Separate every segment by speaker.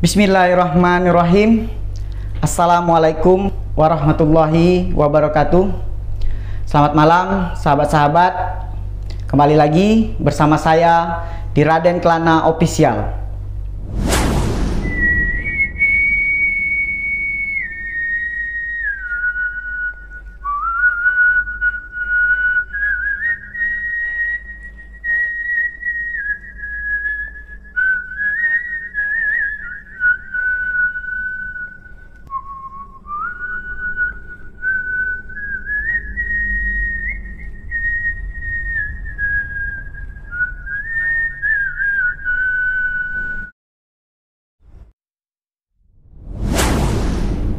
Speaker 1: Bismillahirrahmanirrahim. Assalamualaikum warahmatullahi wabarakatuh. Selamat malam sahabat-sahabat. Kembali lagi bersama saya di Raden Kelana Official.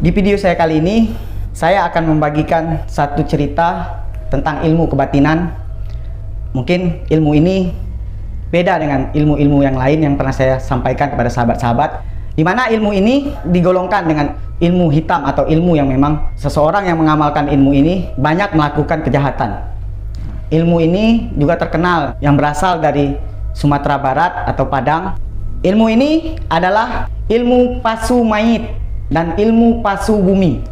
Speaker 1: Di video saya kali ini, saya akan membagikan satu cerita tentang ilmu kebatinan. Mungkin ilmu ini beda dengan ilmu-ilmu yang lain yang pernah saya sampaikan kepada sahabat-sahabat, di mana ilmu ini digolongkan dengan ilmu hitam atau ilmu yang memang seseorang yang mengamalkan ilmu ini banyak melakukan kejahatan. Ilmu ini juga terkenal yang berasal dari Sumatera Barat atau Padang. Ilmu ini adalah ilmu pasu mayit dan ilmu pasu bumi.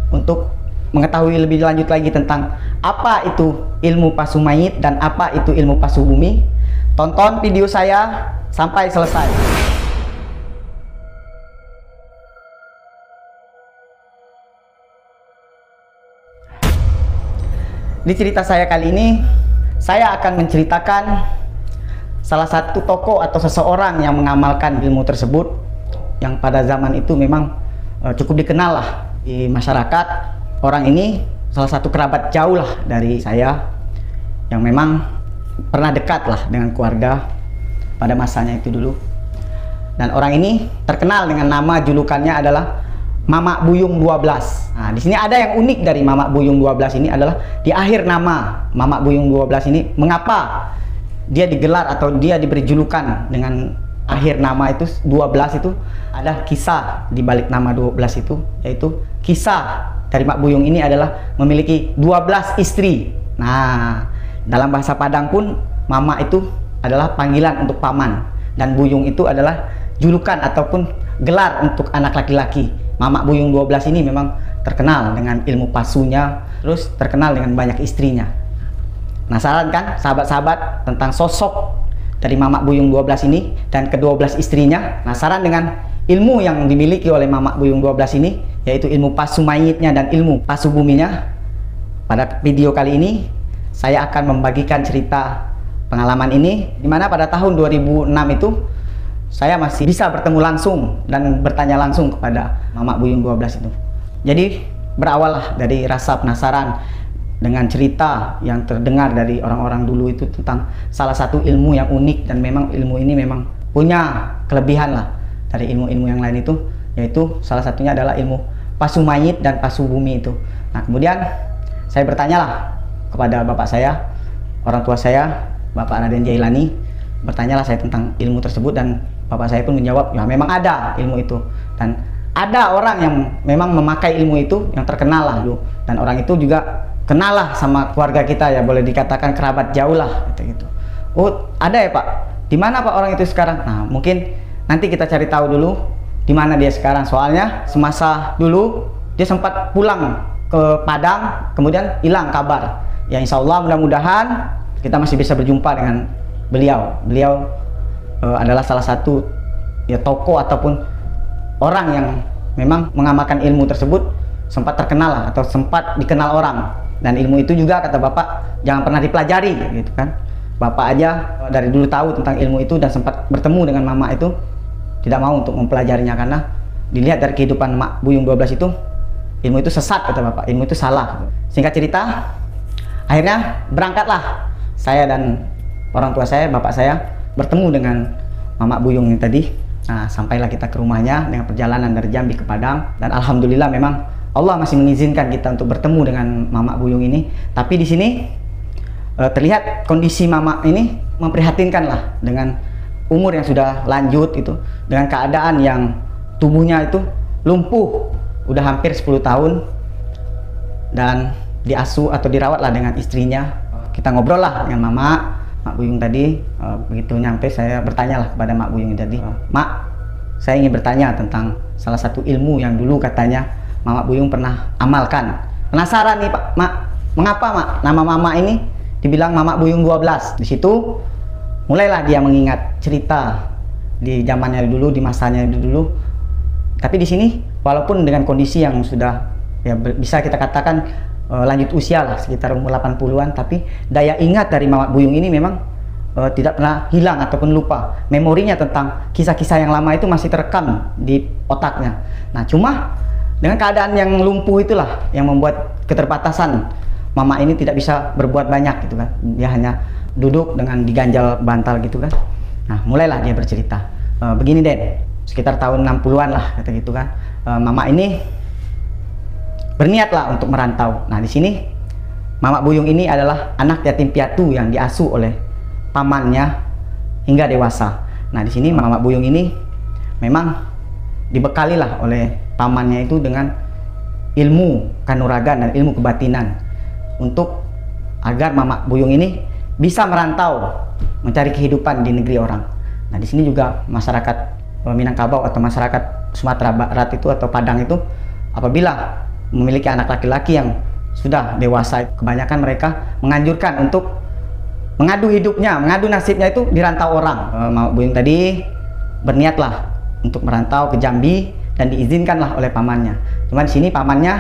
Speaker 1: Untuk mengetahui lebih lanjut lagi tentang apa itu ilmu pasu mayit dan apa itu ilmu pasu bumi, tonton video saya sampai selesai. Di cerita saya kali ini, saya akan menceritakan salah satu tokoh atau seseorang yang mengamalkan ilmu tersebut, yang pada zaman itu memang cukup dikenal lah di masyarakat. Orang ini salah satu kerabat jauh lah dari saya, yang memang pernah dekat lah dengan keluarga pada masanya itu dulu. Dan orang ini terkenal dengan nama julukannya adalah Mamak Buyung 12. Nah, di sini ada yang unik dari Mamak Buyung 12 ini adalah di akhir nama Mamak Buyung 12 ini, mengapa dia digelar atau dia diberi julukan dengan akhir nama itu 12 itu. Ada kisah di balik nama 12 itu, yaitu kisah dari Mak Buyung ini adalah memiliki 12 istri. Nah, dalam bahasa Padang pun mama itu adalah panggilan untuk paman, dan buyung itu adalah julukan ataupun gelar untuk anak laki-laki. Mamak Buyung 12 ini memang terkenal dengan ilmu pasunya, terus terkenal dengan banyak istrinya. Penasaran kan sahabat-sahabat tentang sosok dari Mamak Buyung 12 ini dan ke-12 istrinya? Penasaran dengan ilmu yang dimiliki oleh Mamak Buyung 12 ini, yaitu ilmu pasu mayitnya dan ilmu pasu buminya? Pada video kali ini saya akan membagikan cerita pengalaman ini, dimana pada tahun 2006 itu saya masih bisa bertemu langsung dan bertanya langsung kepada Mamak Buyung 12 itu. Jadi berawal lah dari rasa penasaran dengan cerita yang terdengar dari orang-orang dulu itu tentang salah satu ilmu yang unik, dan memang ilmu ini memang punya kelebihan lah dari ilmu-ilmu yang lain itu, yaitu salah satunya adalah ilmu pasu mayit dan pasu bumi itu. Nah, kemudian saya bertanyalah kepada bapak saya, orang tua saya, Bapak Raden Jailani. Bertanyalah saya tentang ilmu tersebut, dan bapak saya pun menjawab, ya memang ada ilmu itu, dan ada orang yang memang memakai ilmu itu yang terkenal lah dulu, dan orang itu juga kenal lah sama keluarga kita, ya boleh dikatakan kerabat jauh lah gitu. Oh, ada ya Pak? Di mana Pak orang itu sekarang? Nah, mungkin nanti kita cari tahu dulu di mana dia sekarang. Soalnya semasa dulu dia sempat pulang ke Padang, kemudian hilang kabar. Ya insya Allah mudah-mudahan kita masih bisa berjumpa dengan beliau. Beliau adalah salah satu ya tokoh ataupun orang yang memang mengamalkan ilmu tersebut, sempat terkenal lah, atau sempat dikenal orang. Dan ilmu itu juga kata bapak jangan pernah dipelajari gitu kan. Bapak aja dari dulu tahu tentang ilmu itu dan sempat bertemu dengan mama itu, tidak mau untuk mempelajarinya karena dilihat dari kehidupan Mak Buyung 12 itu, ilmu itu sesat kata bapak, ilmu itu salah. Singkat cerita, akhirnya berangkatlah saya dan orang tua saya, bapak saya, bertemu dengan Mamak Buyung ini tadi. Nah, sampailah kita ke rumahnya dengan perjalanan dari Jambi ke Padang, dan alhamdulillah memang Allah masih mengizinkan kita untuk bertemu dengan Mamak Buyung ini. Tapi di sini terlihat kondisi Mamak ini memprihatinkan lah, dengan umur yang sudah lanjut itu, dengan keadaan yang tubuhnya itu lumpuh udah hampir 10 tahun, dan diasuh atau dirawat lah dengan istrinya. Kita ngobrol lah dengan Mak Buyung tadi. Begitu nyampe saya bertanya lah kepada Mak Buyung tadi, Mak, saya ingin bertanya tentang salah satu ilmu yang dulu katanya Mama Buyung pernah amalkan. Penasaran nih Pak, Mak, mengapa Mak nama Mama ini dibilang Mama Buyung 12? Di situ mulailah dia mengingat cerita di zamannya dulu, di masanya dulu. Tapi di sini walaupun dengan kondisi yang sudah ya bisa kita katakan lanjut usia lah, sekitar umur 80-an, tapi daya ingat dari Mama Buyung ini memang tidak pernah hilang ataupun lupa. Memorinya tentang kisah-kisah yang lama itu masih terekam di otaknya. Nah, cuma dengan keadaan yang lumpuh itulah yang membuat keterbatasan Mama ini tidak bisa berbuat banyak gitu kan. Dia hanya duduk dengan diganjal bantal gitu kan. Nah, mulailah dia bercerita. Begini Den, sekitar tahun 60-an lah kata gitu kan. Mama ini berniatlah untuk merantau. Nah, di sini Mama Buyung ini adalah anak yatim piatu yang diasuh oleh pamannya hingga dewasa. Nah, di sini Mama Buyung ini memang dibekalilah oleh pamannya itu dengan ilmu kanuragan dan ilmu kebatinan untuk agar Mama Buyung ini bisa merantau mencari kehidupan di negeri orang. Nah, di sini juga masyarakat Minangkabau atau masyarakat Sumatera Barat itu atau Padang itu apabila memiliki anak laki-laki yang sudah dewasa, kebanyakan mereka menganjurkan untuk mengadu hidupnya, mengadu nasibnya itu di rantau orang. Mama Buyung tadi berniatlah untuk merantau ke Jambi dan diizinkanlah oleh pamannya. Cuman di sini pamannya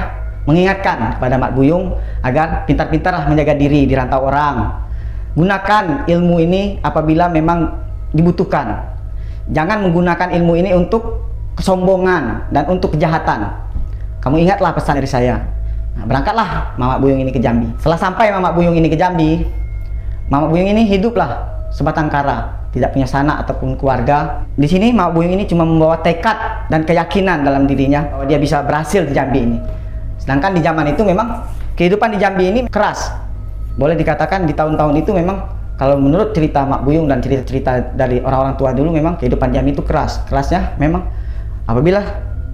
Speaker 1: mengingatkan kepada Mak Buyung agar pintar-pintarlah menjaga diri di rantau orang. Gunakan ilmu ini apabila memang dibutuhkan. Jangan menggunakan ilmu ini untuk kesombongan dan untuk kejahatan. Kamu ingatlah pesan dari saya. Nah, berangkatlah Mama Buyung ini ke Jambi. Setelah sampai Mama Buyung ini ke Jambi, Mama Buyung ini hiduplah sebatang kara, tidak punya sanak ataupun keluarga. Di sini Mama Buyung ini cuma membawa tekad dan keyakinan dalam dirinya bahwa dia bisa berhasil di Jambi ini. Sedangkan di zaman itu memang kehidupan di Jambi ini keras. Boleh dikatakan di tahun-tahun itu memang kalau menurut cerita Mak Buyung dan cerita-cerita dari orang-orang tua dulu memang kehidupan Jambi itu keras. Kerasnya memang apabila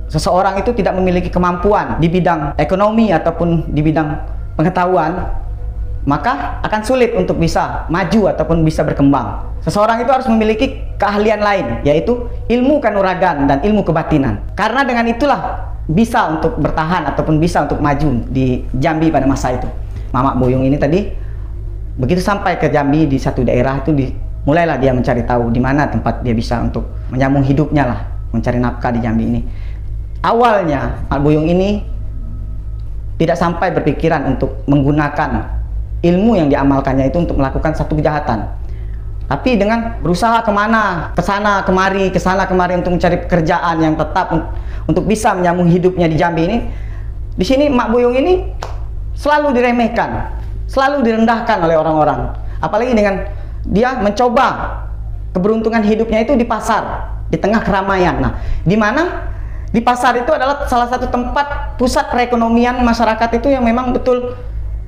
Speaker 1: seseorang itu tidak memiliki kemampuan di bidang ekonomi ataupun di bidang pengetahuan, maka akan sulit untuk bisa maju ataupun bisa berkembang. Seseorang itu harus memiliki keahlian lain, yaitu ilmu kanuragan dan ilmu kebatinan. Karena dengan itulah bisa untuk bertahan ataupun bisa untuk maju di Jambi pada masa itu. Mama Buyung ini tadi begitu sampai ke Jambi di satu daerah itu mulailah dia mencari tahu di mana tempat dia bisa untuk menyambung hidupnya lah, mencari nafkah di Jambi ini. Awalnya Mak Buyung ini tidak sampai berpikiran untuk menggunakan ilmu yang diamalkannya itu untuk melakukan satu kejahatan, tapi dengan berusaha kemana, kesana kemari untuk mencari pekerjaan yang tetap untuk bisa menyambung hidupnya di Jambi ini. Di sini Mak Buyung ini selalu diremehkan, selalu direndahkan oleh orang-orang, apalagi dengan dia mencoba keberuntungan hidupnya itu di pasar, di tengah keramaian. Nah, di mana di pasar itu adalah salah satu tempat pusat perekonomian masyarakat itu yang memang betul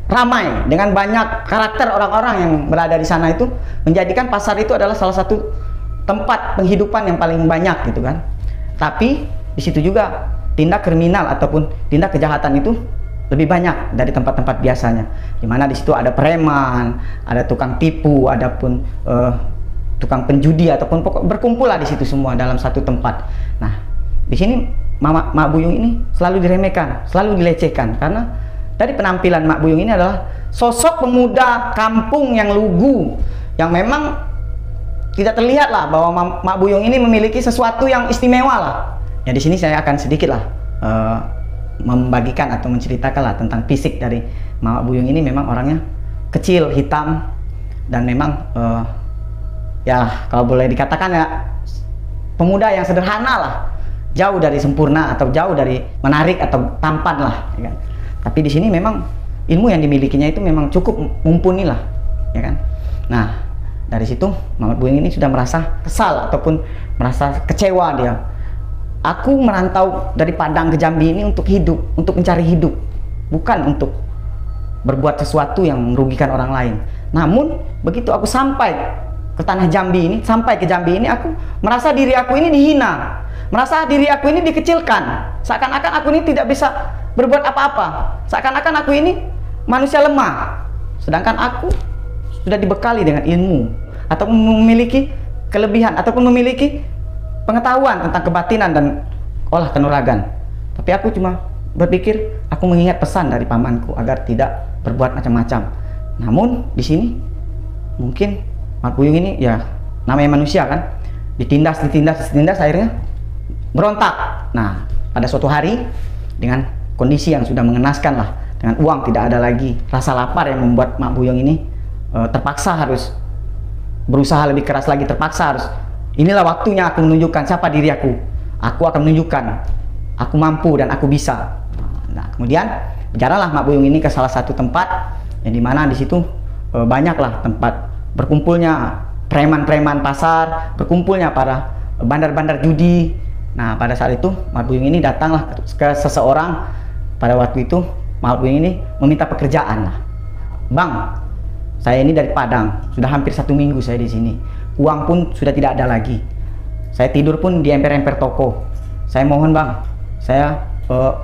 Speaker 1: ramai dengan banyak karakter orang-orang yang berada di sana, itu menjadikan pasar itu adalah salah satu tempat penghidupan yang paling banyak gitu kan. Tapi di situ juga tindak kriminal ataupun tindak kejahatan itu lebih banyak dari tempat-tempat biasanya, dimana di situ ada preman, ada tukang tipu, ada pun tukang penjudi ataupun berkumpul lah di situ semua dalam satu tempat. Nah, di sini Mak Buyung ini selalu diremehkan, selalu dilecehkan, karena dari penampilan Mak Buyung ini adalah sosok pemuda kampung yang lugu, yang memang tidak terlihat lah bahwa Mak Buyung ini memiliki sesuatu yang istimewa lah. Ya, di sini saya akan sedikit lah membagikan atau menceritakan lah tentang fisik dari Mak Buyung ini. Memang orangnya kecil, hitam, dan memang ya kalau boleh dikatakan ya pemuda yang sederhana lah, jauh dari sempurna atau jauh dari menarik atau tampan lah, ya kan? Tapi di sini memang ilmu yang dimilikinya itu memang cukup mumpuni lah, ya kan? Nah, dari situ Mama Buyung ini sudah merasa kesal ataupun merasa kecewa dia. Aku merantau dari Padang ke Jambi ini untuk hidup, untuk mencari hidup, bukan untuk berbuat sesuatu yang merugikan orang lain. Namun begitu aku sampai ke tanah Jambi ini, sampai ke Jambi ini, aku merasa diri aku ini dihina, merasa diri aku ini dikecilkan, seakan-akan aku ini tidak bisa berbuat apa-apa, seakan-akan aku ini manusia lemah, sedangkan aku sudah dibekali dengan ilmu atau memiliki kelebihan ataupun memiliki pengetahuan tentang kebatinan dan olah kanuragan. Tapi aku cuma berpikir, aku mengingat pesan dari pamanku agar tidak berbuat macam-macam. Namun di sini mungkin Mak Buyung ini ya namanya manusia kan, ditindas akhirnya berontak. Nah, pada suatu hari dengan kondisi yang sudah mengenaskan lah, dengan uang tidak ada lagi, rasa lapar yang membuat Mak Buyung ini terpaksa harus berusaha lebih keras lagi, terpaksa harus, inilah waktunya aku menunjukkan siapa diri aku. Aku akan menunjukkan aku mampu dan aku bisa. Nah, kemudian berjalanlah Mak Buyung ini ke salah satu tempat yang dimana di situ banyaklah tempat berkumpulnya preman-preman pasar, berkumpulnya para bandar-bandar judi. Nah, pada saat itu Mak Buyung ini datanglah ke seseorang. Pada waktu itu Mak Buyung ini meminta pekerjaan lah. Bang, saya ini dari Padang, sudah hampir 1 minggu saya di sini. Uang pun sudah tidak ada lagi. Saya tidur pun di emper-emper toko. Saya mohon bang, saya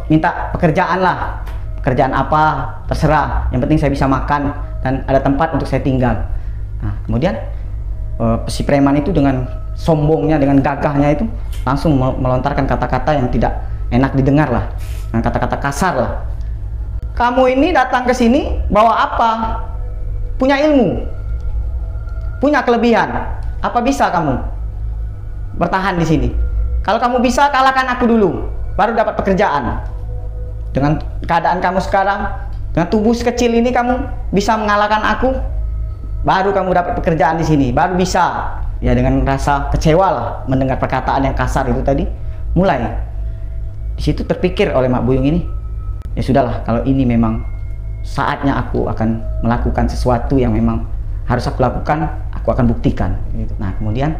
Speaker 1: minta pekerjaan lah. Pekerjaan apa, terserah. Yang penting saya bisa makan dan ada tempat untuk saya tinggal. Nah, kemudian si preman itu dengan sombongnya, dengan gagahnya itu langsung melontarkan kata-kata yang tidak enak didengar lah. Dengan kata-kata kasar lah. Kamu ini datang ke sini bawa apa? Punya ilmu, punya kelebihan. Apa bisa kamu bertahan di sini? Kalau kamu bisa, kalahkan aku dulu, baru dapat pekerjaan. Dengan keadaan kamu sekarang, dengan tubuh sekecil ini, kamu bisa mengalahkan aku, baru kamu dapat pekerjaan di sini, baru bisa. Ya, dengan rasa kecewa lah mendengar perkataan yang kasar itu tadi. Mulai di situ terpikir oleh Mak Buyung ini, ya sudahlah, kalau ini memang saatnya aku akan melakukan sesuatu yang memang harus aku lakukan, aku akan buktikan gitu. Nah, kemudian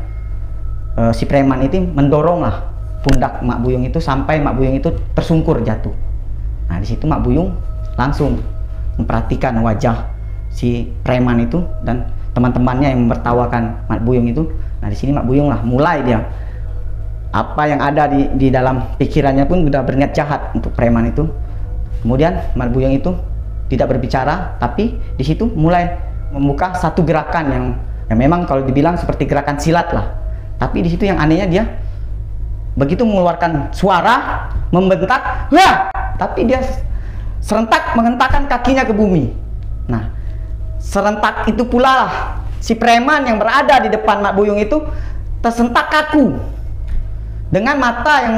Speaker 1: si preman itu mendoronglah pundak Mak Buyung itu sampai Mak Buyung itu tersungkur jatuh. Nah, di situ Mak Buyung langsung memperhatikan wajah si preman itu dan teman-temannya yang mempertawakan Mak Buyung itu. Nah, di sini Mak Buyung lah mulai dia, apa yang ada di dalam pikirannya pun sudah berniat jahat untuk preman itu. Kemudian Mak Buyung itu tidak berbicara, tapi di situ mulai membuka satu gerakan yang memang kalau dibilang seperti gerakan silat lah. Tapi di situ yang anehnya, dia begitu mengeluarkan suara membentak, wah, tapi dia serentak menghentakkan kakinya ke bumi. Nah, serentak itu pula lah si preman yang berada di depan Mak Buyung itu tersentak kaku dengan mata yang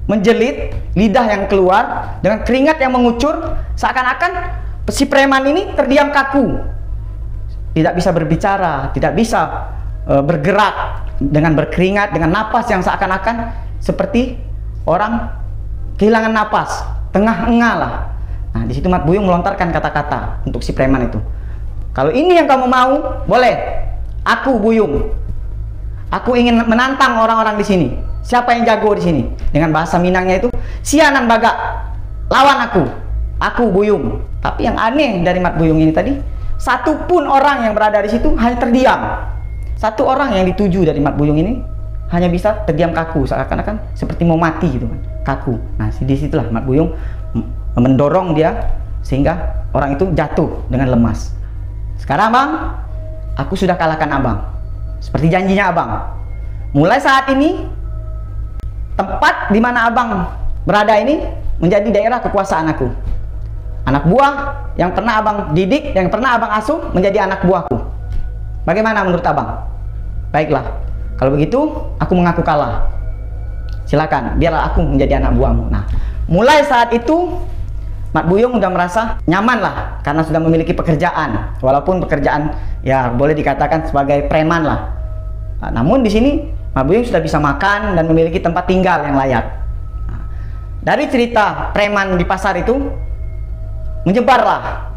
Speaker 1: menjelit, lidah yang keluar, dengan keringat yang mengucur, seakan-akan si preman ini terdiam kaku, tidak bisa berbicara, tidak bisa bergerak, dengan berkeringat, dengan napas yang seakan-akan seperti orang kehilangan napas, tengah-engah lah. Nah, di situ Mak Buyung melontarkan kata-kata untuk si preman itu. Kalau ini yang kamu mau, boleh. Aku Buyung, aku ingin menantang orang-orang di sini. Siapa yang jago di sini? Dengan bahasa Minangnya itu, sianan baga, lawan aku Buyung. Tapi yang aneh dari Mak Buyung ini tadi, satupun orang yang berada di situ hanya terdiam. Satu orang yang dituju dari Mak Buyung ini hanya bisa terdiam kaku, seakan-akan seperti mau mati gitu kan, kaku. Nah, di situlah Mak Buyung mendorong dia sehingga orang itu jatuh dengan lemas. Sekarang Abang, aku sudah kalahkan Abang, seperti janjinya Abang. Mulai saat ini, tempat di mana Abang berada ini menjadi daerah kekuasaan aku. Anak buah yang pernah Abang didik, yang pernah Abang asuh menjadi anak buahku. Bagaimana menurut Abang? Baiklah, kalau begitu aku mengaku kalah. Silakan, biarlah aku menjadi anak buahmu. Nah, mulai saat itu Mak Buyung sudah merasa nyaman lah karena sudah memiliki pekerjaan, walaupun pekerjaan ya boleh dikatakan sebagai preman lah. Nah, namun di sini Mak Buyung sudah bisa makan dan memiliki tempat tinggal yang layak. Nah, dari cerita preman di pasar itu menyebarlah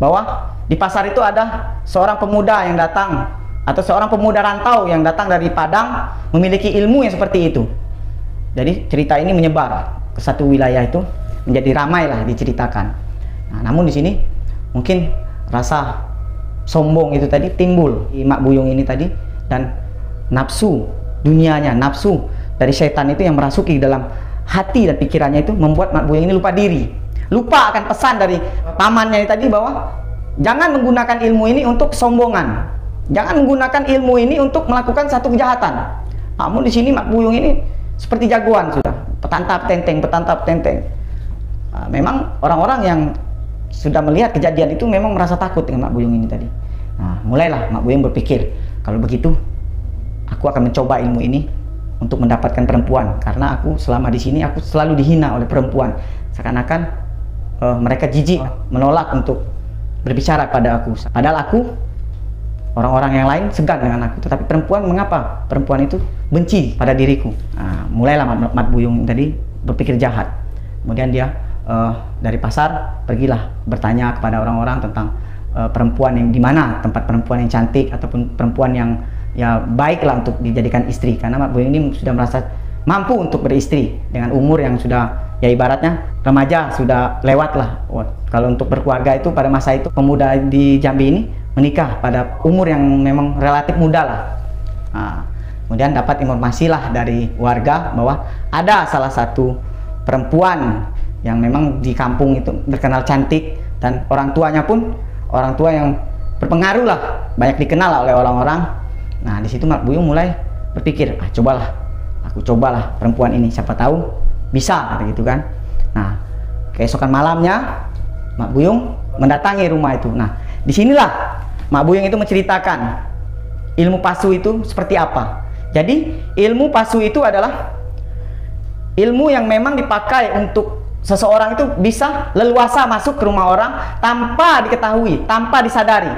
Speaker 1: bahwa di pasar itu ada seorang pemuda yang datang, atau seorang pemuda rantau yang datang dari Padang memiliki ilmu yang seperti itu. Jadi cerita ini menyebar ke satu wilayah itu, menjadi ramai lah diceritakan. Nah, namun di sini mungkin rasa sombong itu tadi timbul di Mak Buyung ini tadi, dan nafsu dunianya, nafsu dari setan itu yang merasuki dalam hati dan pikirannya itu membuat Mak Buyung ini lupa diri, lupa akan pesan dari pamannya tadi bahwa jangan menggunakan ilmu ini untuk kesombongan, jangan menggunakan ilmu ini untuk melakukan satu kejahatan. Kamu di sini Mak Buyung ini seperti jagoan sudah, petantap tenteng, petantap tenteng. Nah, memang orang-orang yang sudah melihat kejadian itu memang merasa takut dengan Mak Buyung ini tadi. Nah, mulailah Mak Buyung berpikir, kalau begitu aku akan mencoba ilmu ini untuk mendapatkan perempuan, karena aku selama di sini aku selalu dihina oleh perempuan. Seakan-akan mereka jijik menolak untuk berbicara pada aku. Padahal aku, orang-orang yang lain segan dengan aku, tetapi perempuan, mengapa perempuan itu benci pada diriku? Nah, mulailah Mak Buyung tadi berpikir jahat. Kemudian dia dari pasar pergilah bertanya kepada orang-orang tentang perempuan yang di mana tempat perempuan yang cantik ataupun perempuan yang ya baiklah untuk dijadikan istri, karena Mak Buyung ini sudah merasa mampu untuk beristri dengan umur yang sudah ya ibaratnya remaja, sudah lewat lah. Kalau untuk berkeluarga itu pada masa itu pemuda di Jambi ini menikah pada umur yang memang relatif muda lah. Nah, kemudian dapat informasi lah dari warga bahwa ada salah satu perempuan yang memang di kampung itu terkenal cantik, dan orang tuanya pun orang tua yang berpengaruh lah, banyak dikenal lah oleh orang-orang. Nah, di situ Mak Buyung mulai berpikir, aku cobalah perempuan ini, siapa tahu bisa, kata gitu kan. Nah, keesokan malamnya Mak Buyung mendatangi rumah itu. Nah, disinilah Mak Buyung itu menceritakan ilmu pasu itu seperti apa. Jadi ilmu pasu itu adalah ilmu yang memang dipakai untuk seseorang itu bisa leluasa masuk ke rumah orang tanpa diketahui, tanpa disadari.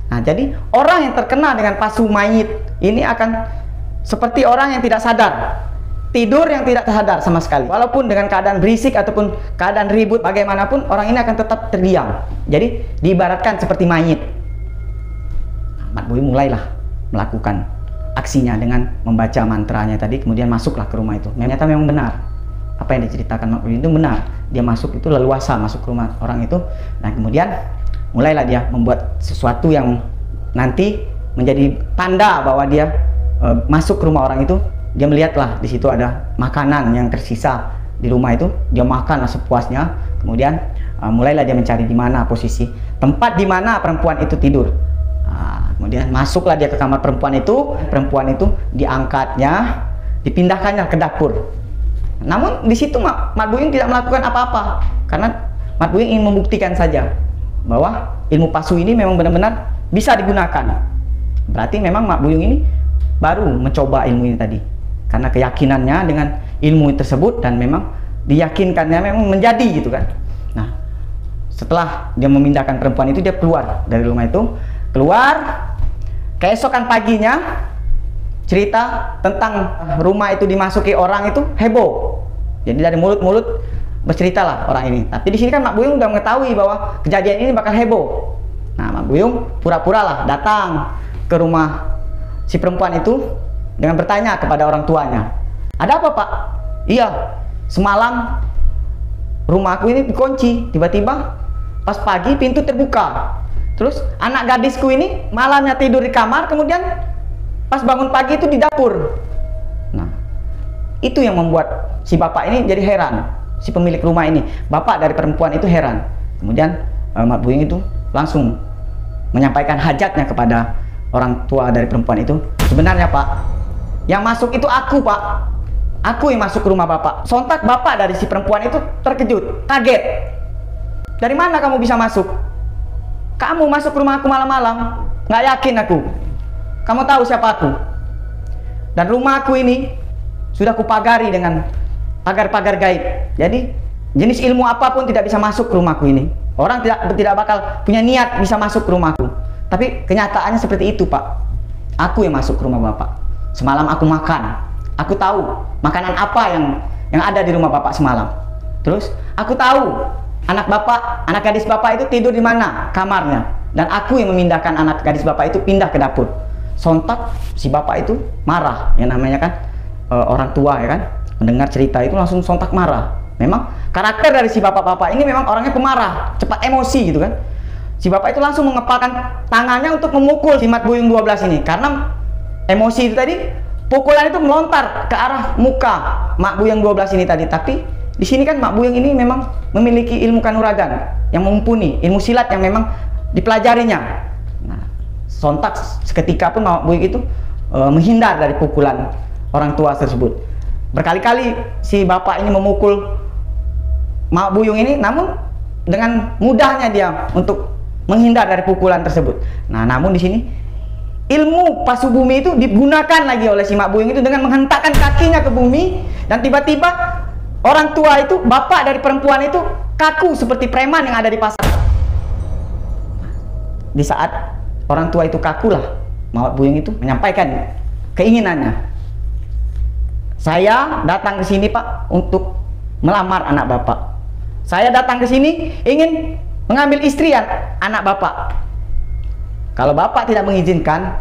Speaker 1: Nah, jadi orang yang terkena dengan pasu mayit ini akan seperti orang yang tidak sadar, tidur yang tidak sadar sama sekali. Walaupun dengan keadaan berisik ataupun keadaan ribut bagaimanapun, orang ini akan tetap terdiam. Jadi diibaratkan seperti mayit. Mak Buyung mulailah melakukan aksinya dengan membaca mantranya tadi, kemudian masuklah ke rumah itu. Ternyata memang benar apa yang diceritakan Mak Buyung itu benar. Dia masuk itu leluasa masuk ke rumah orang itu. Nah, kemudian mulailah dia membuat sesuatu yang nanti menjadi tanda bahwa dia masuk ke rumah orang itu. Dia melihatlah di situ ada makanan yang tersisa di rumah itu, dia makanlah sepuasnya. Kemudian mulailah dia mencari di mana posisi tempat di mana perempuan itu tidur. Kemudian masuklah dia ke kamar perempuan itu diangkatnya, dipindahkannya ke dapur. Namun di situ Mak Buyung tidak melakukan apa-apa, karena Mak Buyung ingin membuktikan saja bahwa ilmu pasu ini memang benar-benar bisa digunakan. Berarti memang Mak Buyung ini baru mencoba ilmu ini tadi, karena keyakinannya dengan ilmu tersebut, dan memang diyakinkannya memang menjadi gitu kan. Nah, setelah dia memindahkan perempuan itu, dia keluar dari rumah itu. Keesokan paginya cerita tentang rumah itu dimasuki orang itu heboh. Jadi dari mulut-mulut berceritalah orang ini. Tapi di sini kan Mak Buyung udah mengetahui bahwa kejadian ini bakal heboh. Nah, Mak Buyung pura-pura lah datang ke rumah si perempuan itu dengan bertanya kepada orang tuanya, "Ada apa, Pak?" "Iya, semalam rumahku ini dikunci. Tiba-tiba pas pagi pintu terbuka. Terus anak gadisku ini malamnya tidur di kamar, kemudian pas bangun pagi itu di dapur." Nah, itu yang membuat si bapak ini jadi heran. Si pemilik rumah ini, bapak dari perempuan itu heran. Kemudian Mak Buyung itu langsung menyampaikan hajatnya kepada orang tua dari perempuan itu. "Sebenarnya, Pak, yang masuk itu aku, Pak. Aku yang masuk ke rumah Bapak." Sontak bapak dari si perempuan itu terkejut, kaget. "Dari mana kamu bisa masuk? Kamu masuk ke rumah aku malam-malam? Nggak yakin aku. Kamu tahu siapa aku? Dan rumah aku ini sudah kupagari dengan pagar-pagar gaib. Jadi jenis ilmu apapun tidak bisa masuk ke rumahku ini. Orang tidak bakal punya niat bisa masuk ke rumahku. Tapi kenyataannya seperti itu, Pak. Aku yang masuk ke rumah Bapak. Semalam aku makan. Aku tahu makanan apa yang ada di rumah Bapak semalam. Terus aku tahu anak Bapak, anak gadis Bapak itu tidur di mana kamarnya. Dan aku yang memindahkan anak gadis Bapak itu pindah ke dapur." Sontak si bapak itu marah. Yang namanya kan orang tua ya kan, mendengar cerita itu langsung sontak marah. Memang karakter dari si bapak-bapak ini memang orangnya pemarah, cepat emosi gitu kan. Si bapak itu langsung mengepalkan tangannya untuk memukul si Mak Buyung 12 ini, karena emosi itu tadi, pukulan itu melontar ke arah muka Mak Buyung 12 ini tadi. Tapi di sini kan Mak Buyung ini memang memiliki ilmu kanuragan yang mumpuni, ilmu silat yang memang dipelajarinya. Nah, sontak seketika pun Mak Buyung itu menghindar dari pukulan orang tua tersebut. Berkali-kali si bapak ini memukul Mak Buyung ini, namun dengan mudahnya dia untuk menghindar dari pukulan tersebut. Nah, namun di sini ilmu pasu bumi itu digunakan lagi oleh si Mak Buyung itu dengan menghentakkan kakinya ke bumi, dan tiba-tiba orang tua itu, bapak dari perempuan itu kaku seperti preman yang ada di pasar. Di saat orang tua itu kaku lah, Mak Buyung itu menyampaikan keinginannya. Saya datang ke sini Pak untuk melamar anak Bapak. Saya datang ke sini ingin mengambil istri anak Bapak. Kalau Bapak tidak mengizinkan,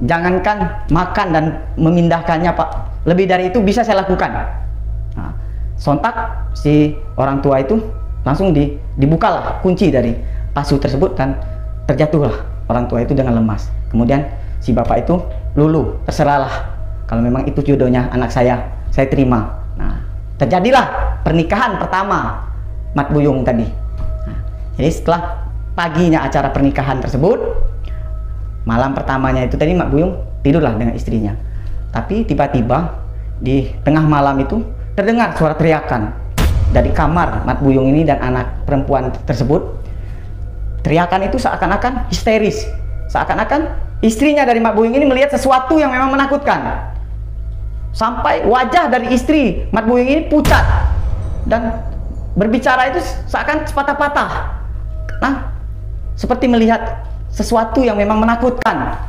Speaker 1: jangankan makan dan memindahkannya Pak, lebih dari itu bisa saya lakukan. Nah, sontak si orang tua itu langsung dibukalah kunci dari pasu tersebut, dan terjatuhlah orang tua itu dengan lemas. Kemudian si bapak itu luluh, terserahlah, kalau memang itu jodohnya anak saya terima. Nah, terjadilah pernikahan pertama Mat Buyung tadi. Nah, jadi setelah paginya acara pernikahan tersebut, malam pertamanya itu tadi Mat Buyung tidurlah dengan istrinya. Tapi tiba-tiba di tengah malam itu terdengar suara teriakan dari kamar Mat Buyung ini dan anak perempuan tersebut. Teriakan itu seakan-akan histeris, seakan-akan istrinya dari Mat Buyung ini melihat sesuatu yang memang menakutkan, sampai wajah dari istri Mat Buyung ini pucat dan berbicara itu seakan sepatah-patah. Nah, seperti melihat sesuatu yang memang menakutkan.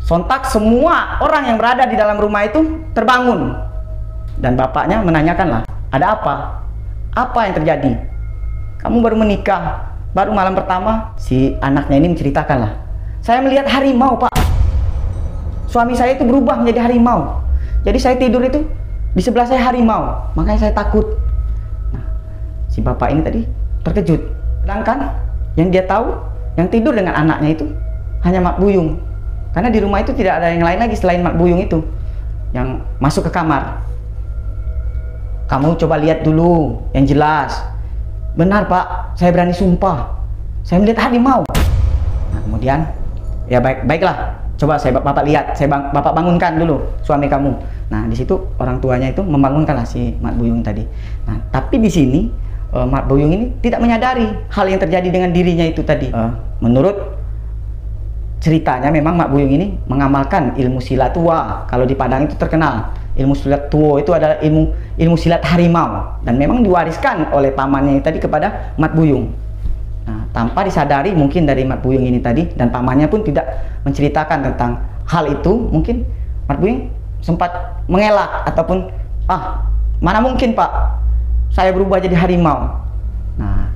Speaker 1: Sontak semua orang yang berada di dalam rumah itu terbangun, dan bapaknya menanyakanlah, ada apa? Apa yang terjadi? Kamu baru menikah, baru malam pertama. Si anaknya ini menceritakanlah, saya melihat harimau Pak. Suami saya itu berubah menjadi harimau. Jadi saya tidur itu di sebelah saya harimau, makanya saya takut. Nah, si bapak ini tadi terkejut. Sedangkan yang dia tahu, yang tidur dengan anaknya itu hanya Mat Buyung. Karena di rumah itu tidak ada yang lain lagi selain Mat Buyung itu yang masuk ke kamar. Kamu coba lihat dulu yang jelas. Benar Pak, saya berani sumpah, saya melihat harimau. Nah, kemudian ya baiklah, coba bapak lihat, bapak bangunkan dulu suami kamu. Nah, di situ orang tuanya itu membangunkanlah si Mat Buyung tadi. Nah, tapi di sini Mat Buyung ini tidak menyadari hal yang terjadi dengan dirinya itu tadi. Menurut ceritanya memang Mat Buyung ini mengamalkan ilmu silat tua. Kalau di Padang itu terkenal ilmu silat tua itu adalah ilmu silat harimau, dan memang diwariskan oleh pamannya tadi kepada Mat Buyung. Nah, tanpa disadari mungkin dari Mat Buyung ini tadi, dan pamannya pun tidak menceritakan tentang hal itu, mungkin Mat Buyung sempat mengelak ataupun mana mungkin Pak, saya berubah jadi harimau. Nah,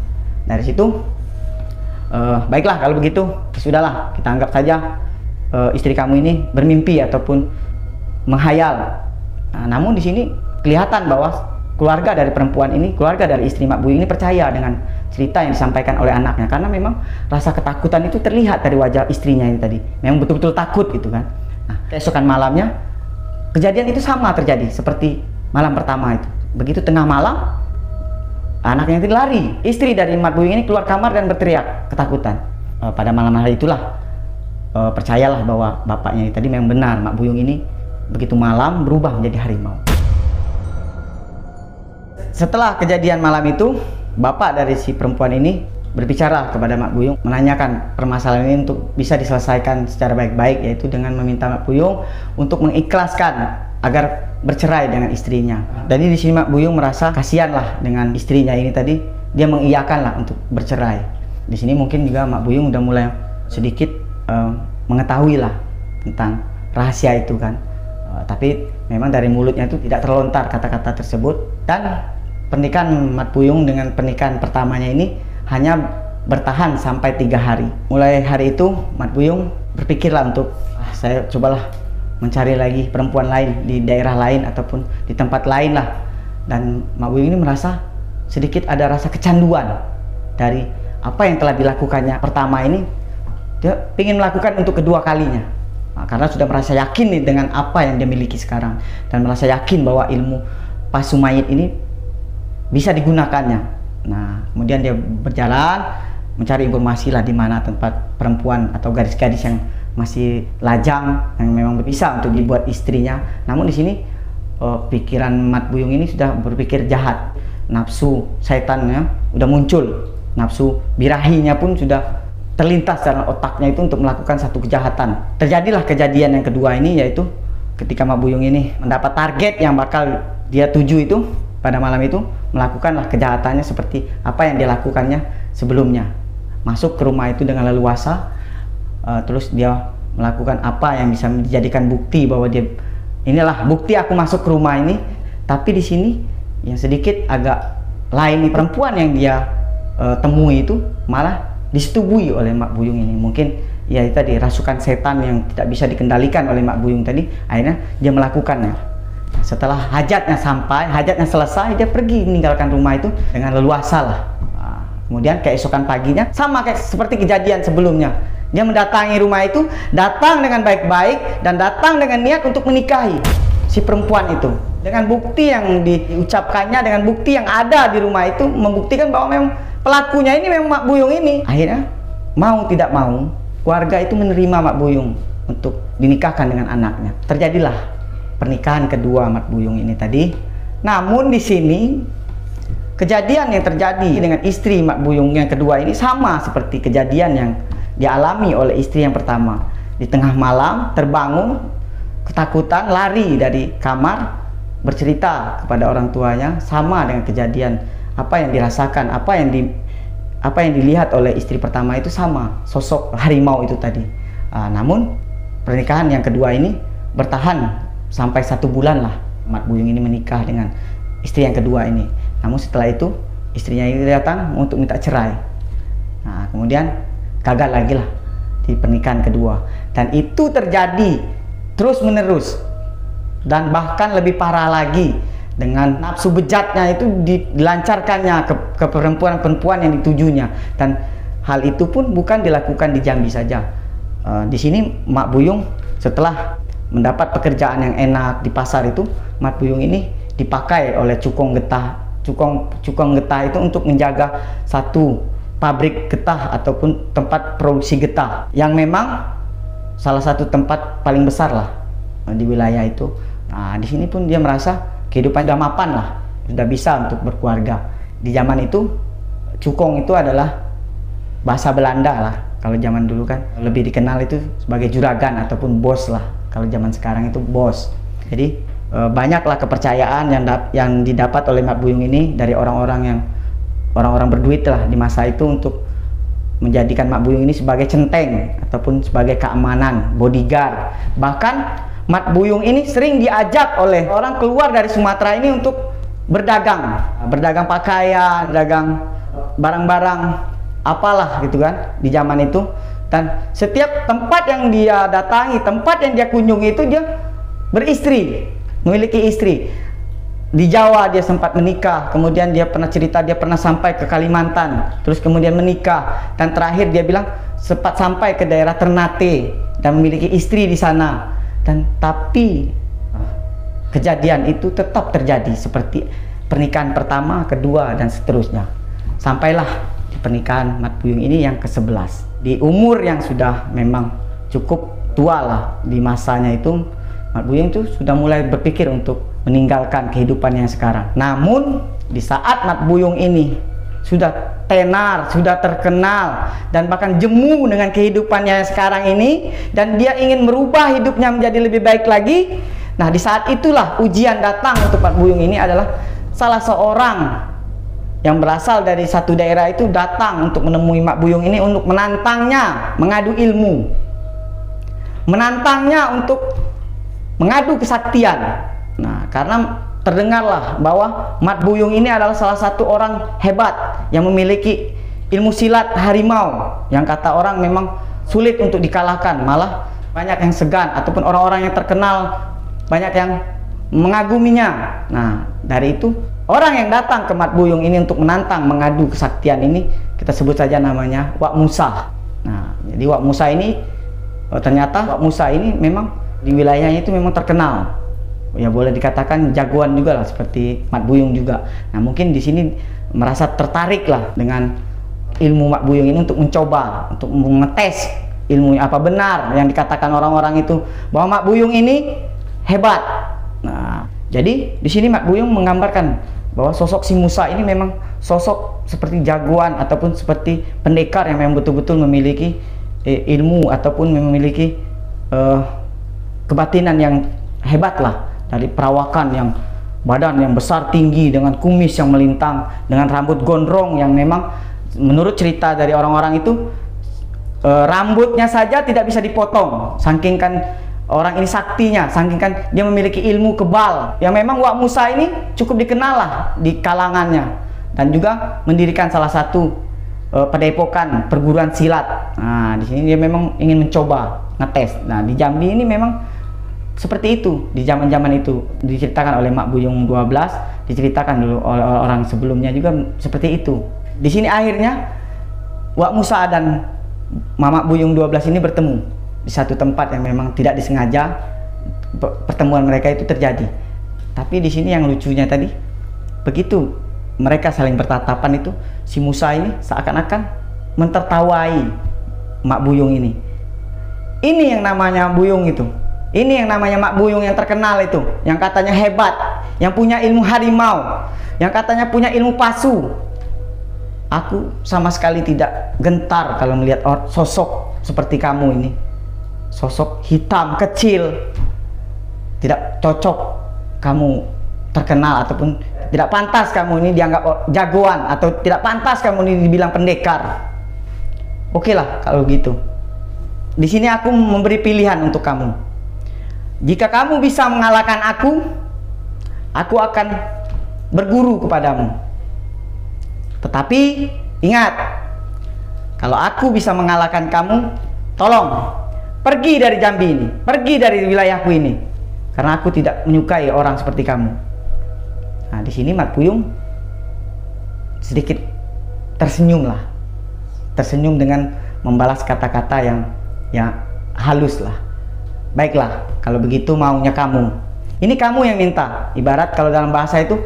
Speaker 1: dari situ baiklah kalau begitu, sudahlah, kita anggap saja istri kamu ini bermimpi ataupun menghayal. Nah, namun di sini kelihatan bahwa keluarga dari perempuan ini, keluarga dari istri Mat Buyung ini percaya dengan cerita yang disampaikan oleh anaknya, karena memang rasa ketakutan itu terlihat dari wajah istrinya ini tadi. Memang betul-betul takut gitu kan. Nah, keesokan malamnya kejadian itu sama terjadi seperti malam pertama itu. Begitu tengah malam, anaknya itu lari. Istri dari Mat Buyung ini keluar kamar dan berteriak ketakutan. Pada malam hari itulah percayalah bahwa bapaknya tadi memang benar, Mat Buyung ini begitu malam berubah menjadi harimau. Setelah kejadian malam itu, bapak dari si perempuan ini berbicara kepada Mat Buyung, menanyakan permasalahan ini untuk bisa diselesaikan secara baik-baik, yaitu dengan meminta Mat Buyung untuk mengikhlaskan agar bercerai dengan istrinya. Dan di sini Mat Buyung merasa kasihanlah dengan istrinya ini tadi, dia mengiyakanlah untuk bercerai. Di sini mungkin juga Mat Buyung udah mulai sedikit mengetahui lah tentang rahasia itu kan. Tapi memang dari mulutnya itu tidak terlontar kata-kata tersebut, dan pernikahan Mat Buyung dengan pernikahan pertamanya ini hanya bertahan sampai 3 hari. Mulai hari itu Mat Buyung berpikirlah untuk saya cobalah mencari lagi perempuan lain di daerah lain ataupun di tempat lain lah. Dan Mat Buyung ini merasa sedikit ada rasa kecanduan dari apa yang telah dilakukannya pertama ini. Dia ingin melakukan untuk kedua kalinya. Nah, karena sudah merasa yakin nih dengan apa yang dia miliki sekarang, dan merasa yakin bahwa ilmu pasu mayit ini bisa digunakannya. Nah, kemudian dia berjalan mencari informasi lah di mana tempat perempuan atau gadis-gadis yang masih lajang yang memang bisa untuk dibuat istrinya. Namun di sini pikiran Mat Buyung ini sudah berpikir jahat, nafsu setannya udah muncul, nafsu birahinya pun sudah terlintas dalam otaknya itu untuk melakukan satu kejahatan. Terjadilah kejadian yang kedua ini, yaitu ketika Mak Buyung ini mendapat target yang bakal dia tuju itu, pada malam itu melakukanlah kejahatannya seperti apa yang dia lakukannya sebelumnya. Masuk ke rumah itu dengan leluasa, terus dia melakukan apa yang bisa dijadikan bukti bahwa dia, inilah bukti aku masuk ke rumah ini. Tapi di sini yang sedikit agak lain, perempuan yang dia temui itu malah disetubui oleh Mak Buyung ini. Mungkin ya tadi rasukan setan yang tidak bisa dikendalikan oleh Mak Buyung tadi, akhirnya dia melakukannya. Setelah hajatnya selesai, dia pergi meninggalkan rumah itu dengan leluasa lah. Kemudian keesokan paginya sama kayak seperti kejadian sebelumnya, dia mendatangi rumah itu, datang dengan baik-baik dan datang dengan niat untuk menikahi si perempuan itu. Dengan bukti yang diucapkannya, dengan bukti yang ada di rumah itu, membuktikan bahwa memang pelakunya ini memang Mak Buyung ini. Akhirnya mau tidak mau keluarga itu menerima Mak Buyung untuk dinikahkan dengan anaknya. Terjadilah pernikahan kedua Mak Buyung ini tadi. Namun di sini kejadian yang terjadi dengan istri Mak Buyung yang kedua ini sama seperti kejadian yang dialami oleh istri yang pertama. Di tengah malam terbangun ketakutan, lari dari kamar, bercerita kepada orang tuanya, sama dengan kejadian apa yang dirasakan, apa yang dilihat oleh istri pertama itu sama, sosok harimau itu tadi. Namun pernikahan yang kedua ini bertahan sampai 1 bulan lah Mat Buyung ini menikah dengan istri yang kedua ini. Namun setelah itu istrinya ini datang untuk minta cerai. Nah, kemudian gagal lagi lah di pernikahan kedua, dan itu terjadi terus menerus, dan bahkan lebih parah lagi dengan nafsu bejatnya itu dilancarkannya ke perempuan-perempuan yang ditujunya. Dan hal itu pun bukan dilakukan di Jambi saja. Di sini Mak Buyung setelah mendapat pekerjaan yang enak di pasar itu, Mat Buyung ini dipakai oleh cukong getah. Cukong getah itu untuk menjaga satu pabrik getah ataupun tempat produksi getah yang memang salah satu tempat paling besar lah di wilayah itu. Nah, di sini pun dia merasa kehidupan sudah mapan lah, sudah bisa untuk berkeluarga. Di zaman itu cukong itu adalah bahasa Belanda lah. Kalau zaman dulu kan lebih dikenal itu sebagai juragan ataupun bos lah. Kalau zaman sekarang itu bos. Jadi banyaklah kepercayaan yang didapat oleh Mak Buyung ini dari orang-orang berduit lah di masa itu untuk menjadikan Mak Buyung ini sebagai centeng ataupun sebagai keamanan, bodyguard. Bahkan Mat Buyung ini sering diajak oleh orang keluar dari Sumatera ini untuk berdagang pakaian, berdagang barang-barang apalah gitu kan di zaman itu. Dan setiap tempat yang dia datangi, tempat yang dia kunjungi itu dia beristri, memiliki istri. Di Jawa dia sempat menikah, kemudian dia pernah cerita dia pernah sampai ke Kalimantan, terus kemudian menikah, dan terakhir dia bilang sempat sampai ke daerah Ternate dan memiliki istri di sana. Dan tapi kejadian itu tetap terjadi seperti pernikahan pertama, kedua, dan seterusnya. Sampailah di pernikahan Mat Buyung ini yang ke-11. Di umur yang sudah memang cukup tua lah di masanya itu, Mat Buyung itu sudah mulai berpikir untuk meninggalkan kehidupan yang sekarang. Namun di saat Mat Buyung ini sudah tenar, sudah terkenal, dan bahkan jemu dengan kehidupannya yang sekarang ini, dan dia ingin merubah hidupnya menjadi lebih baik lagi. Nah, di saat itulah ujian datang untuk Mat Buyung ini. Adalah salah seorang yang berasal dari satu daerah itu datang untuk menemui Mak Buyung ini untuk menantangnya mengadu ilmu, menantangnya untuk mengadu kesaktian. Nah, karena terdengarlah bahwa Mat Buyung ini adalah salah satu orang hebat yang memiliki ilmu silat harimau yang kata orang memang sulit untuk dikalahkan. Malah banyak yang segan ataupun orang-orang yang terkenal banyak yang mengaguminya. Nah, dari itu orang yang datang ke Mat Buyung ini untuk menantang mengadu kesaktian ini, kita sebut saja namanya Wak Musa. Nah, jadi Wak Musa ini ternyata Wak Musa ini memang di wilayahnya itu memang terkenal. Ya boleh dikatakan jagoan juga lah seperti Mat Buyung juga. Nah, mungkin di sini merasa tertarik lah dengan ilmu Mat Buyung ini untuk mencoba, untuk mengetes ilmunya. Apa benar yang dikatakan orang-orang itu bahwa Mak Buyung ini hebat? Nah, jadi di sini Mak Buyung menggambarkan bahwa sosok si Musa ini memang sosok seperti jagoan ataupun seperti pendekar yang memang betul-betul memiliki ilmu ataupun memiliki kebatinan yang hebat lah, dari perawakan yang badan yang besar tinggi dengan kumis yang melintang, dengan rambut gondrong yang memang menurut cerita dari orang-orang itu rambutnya saja tidak bisa dipotong, saking kan orang ini saktinya, saking kan dia memiliki ilmu kebal yang memang Wak Musa ini cukup dikenal lah di kalangannya, dan juga mendirikan salah satu padepokan perguruan silat. Nah, di sini dia memang ingin mencoba ngetes. Nah, di Jambi ini memang seperti itu. Di zaman-zaman itu diceritakan oleh Mak Buyung 12, diceritakan dulu oleh orang sebelumnya juga seperti itu. Di sini akhirnya Wak Musa dan Mak Buyung 12 ini bertemu di satu tempat yang memang tidak disengaja pertemuan mereka itu terjadi. Tapi di sini yang lucunya tadi, begitu mereka saling bertatapan itu, si Musa ini seakan-akan mentertawai Mak Buyung ini. Ini yang namanya Buyung itu. Ini yang namanya Mak Buyung yang terkenal itu, yang katanya hebat, yang punya ilmu harimau, yang katanya punya ilmu pasu. Aku sama sekali tidak gentar kalau melihat sosok seperti kamu ini. Sosok hitam, kecil. Tidak cocok kamu terkenal, ataupun tidak pantas kamu ini dianggap jagoan, atau tidak pantas kamu ini dibilang pendekar. Oke lah kalau gitu. Di sini aku memberi pilihan untuk kamu. Jika kamu bisa mengalahkan aku akan berguru kepadamu. Tetapi ingat, kalau aku bisa mengalahkan kamu, tolong pergi dari Jambi ini, pergi dari wilayahku ini, karena aku tidak menyukai orang seperti kamu. Nah, di sini Mak Buyung sedikit tersenyum lah, tersenyum dengan membalas kata-kata yang halus lah. Baiklah, kalau begitu maunya kamu. Ini kamu yang minta. Ibarat kalau dalam bahasa itu,